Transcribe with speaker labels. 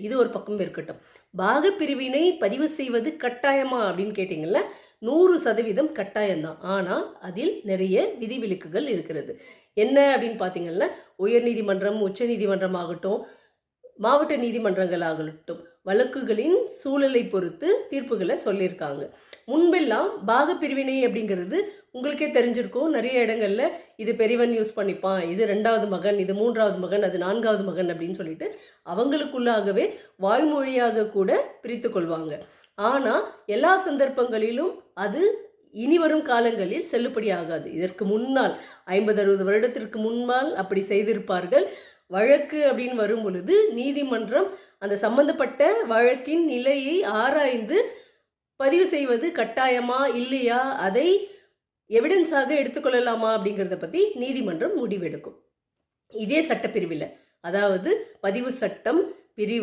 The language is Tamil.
Speaker 1: இது ஒரு பக்கம் இருக்கட்டும். பாகப்பிரிவினை பதிவு செய்வது கட்டாயமா அப்படின்னு கேட்டீங்கல்ல, 100% கட்டாயம்தான். ஆனால் அதில் நிறைய விதிவிலக்குகள் இருக்கிறது. என்ன அப்படின்னு பார்த்தீங்கன்னா, உயர்நீதிமன்றம், உச்சநீதிமன்றம் ஆகட்டும், மாவட்ட நீதிமன்றங்கள் ஆகட்டும், வழக்குகளின் சூழலை பொறுத்து தீர்ப்புகளை சொல்லியிருக்காங்க. முன்பெல்லாம் பாகப்பிரிவினை அப்படிங்கிறது உங்களுக்கே தெரிஞ்சிருக்கும். நிறைய இடங்கள்ல இது பெரியவன் யூஸ் பண்ணிப்பான், இது 2வது மகன், இது 3வது மகன், அது 4வது மகன் அப்படின்னு சொல்லிட்டு அவங்களுக்குள்ளாகவே வாய்மொழியாக கூட பிரித்து கொள்வாங்க. ஆனால் எல்லா சந்தர்ப்பங்களிலும் அது இனிவரும் காலங்களில் செல்லுபடி ஆகாது. இதற்கு முன்னால் 50-60 வருடத்திற்கு முன்னால் அப்படி செய்திருப்பார்கள். வழக்கு அப்படின்னு வரும் பொழுது நீதிமன்றம் அந்த சம்பந்தப்பட்ட வழக்கின் நிலையை ஆராய்ந்து பதிவு செய்வது கட்டாயமா இல்லையா, அதை எவிடன்ஸாக எடுத்துக்கொள்ளலாமா அப்படிங்கிறத பற்றி நீதிமன்றம் முடிவெடுக்கும். இதே சட்டப்பிரிவில், அதாவது பதிவு சட்டம் பிரிவு